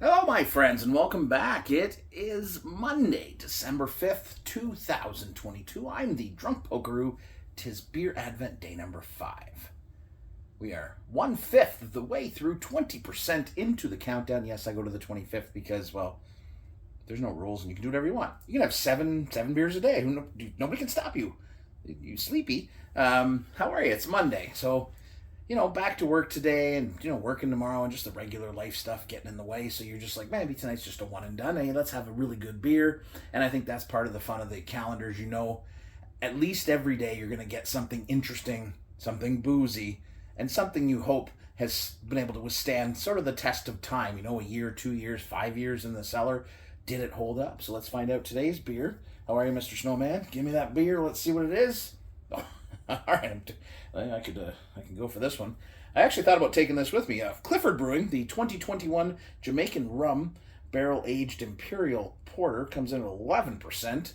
Hello, my friends, and welcome back. It is Monday, December 5th, 2022. I'm the Drunk Pokeroo. 'Tis Beer Advent Day number 5. We are 1/5 of the way through, 20% into the countdown. Yes, I go to the 25th because, well, there's no rules and you can do whatever you want. You can have seven beers a day. Nobody can stop you. You sleepy. How are you? It's Monday, so back to work today and, working tomorrow and just the regular life stuff getting in the way. So you're just like, maybe tonight's just a one and done. Hey, let's have a really good beer. And I think that's part of the fun of the calendars. At least every day you're going to get something interesting, something boozy, and something you hope has been able to withstand sort of the test of time. A year, 2 years, 5 years in the cellar. Did it hold up? So let's find out today's beer. How are you, Mr. Snowman? Give me that beer. Let's see what it is. Oh, all right. I can go for this one. I actually thought about taking this with me. Clifford Brewing, the 2021 Jamaican rum barrel-aged Imperial porter, comes in at 11%.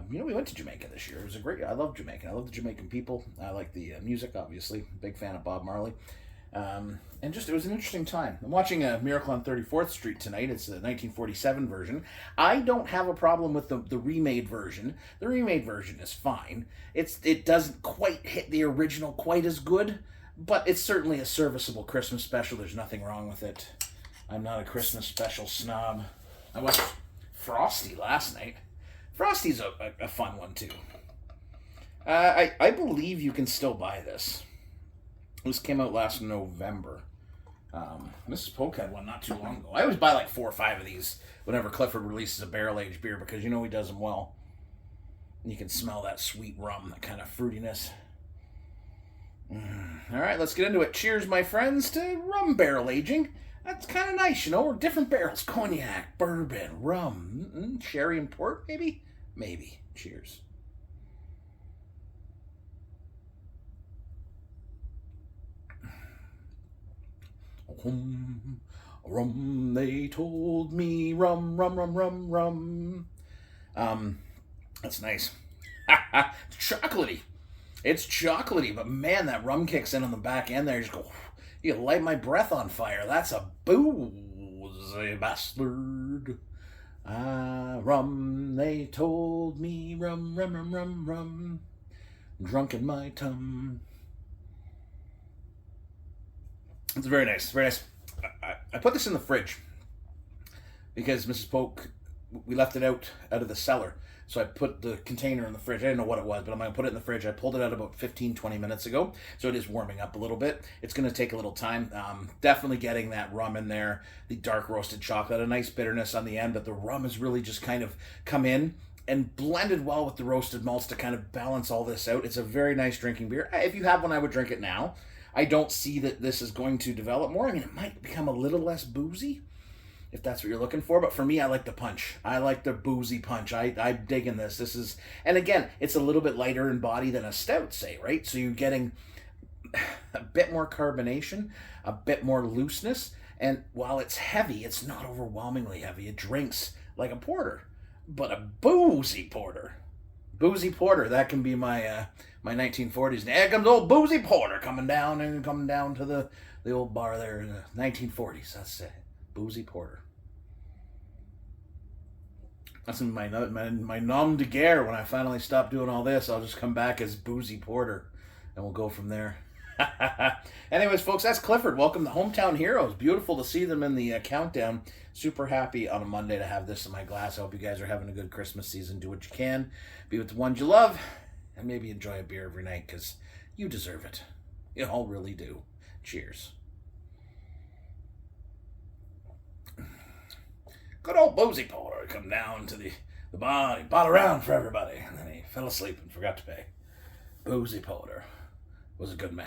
We went to Jamaica this year. It was I love Jamaica. I love the Jamaican people. I like the music, obviously. Big fan of Bob Marley. And it was an interesting time. I'm watching a Miracle on 34th Street tonight. It's the 1947 version. I don't have a problem with the remade version. The remade version is fine. It doesn't quite hit the original quite as good, but it's certainly a serviceable Christmas special. There's nothing wrong with it. I'm not a Christmas special snob. I watched Frosty last night. Frosty's a fun one, too. I believe you can still buy this. This came out last November. Mrs. Polk had one not too long ago. I always buy like 4 or 5 of these whenever Clifford releases a barrel-aged beer because he does them well. And you can smell that sweet rum, that kind of fruitiness. All right, let's get into it. Cheers, my friends, to rum barrel aging. That's kind of nice, We're different barrels. Cognac, bourbon, rum, sherry and port, maybe? Maybe. Cheers. Rum, they told me, rum, rum, rum, rum, rum. That's nice. It's chocolatey. It's chocolatey, but man, that rum kicks in on the back end there. You light my breath on fire. That's a boozy bastard. Rum, they told me, rum, rum, rum, rum, rum. Drunk in my tum. It's very nice, very nice. I put this in the fridge because Mrs. Polk, we left it out of the cellar. So I put the container in the fridge. I didn't know what it was, but I'm going to put it in the fridge. I pulled it out about 15, 20 minutes ago. So it is warming up a little bit. It's going to take a little time. Definitely getting that rum in there, the dark roasted chocolate, a nice bitterness on the end, but the rum has really just kind of come in and blended well with the roasted malts to kind of balance all this out. It's a very nice drinking beer. If you have one, I would drink it now. I don't see that this is going to develop more. I mean, it might become a little less boozy, if that's what you're looking for. But for me, I like the punch. I like the boozy punch. I'm digging this. And again, it's a little bit lighter in body than a stout, say, right? So you're getting a bit more carbonation, a bit more looseness. And while it's heavy, it's not overwhelmingly heavy. It drinks like a porter, but a boozy porter. Boozy porter, that can be my 1940s. There comes old boozy porter coming down to the old bar there in the 1940s. That's it. Boozy porter. That's my nom de guerre. When I finally stop doing all this, I'll just come back as boozy porter, and we'll go from there. Anyways, folks, that's Clifford. Welcome to Hometown Heroes. Beautiful to see them in the countdown. Super happy on a Monday to have this in my glass. I hope you guys are having a good Christmas season. Do what you can. Be with the ones you love. And maybe enjoy a beer every night because you deserve it. You all really do. Cheers. Good old boozy porter come down to the bar. He bought around for everybody. And then he fell asleep and forgot to pay. Boozy porter was a good man.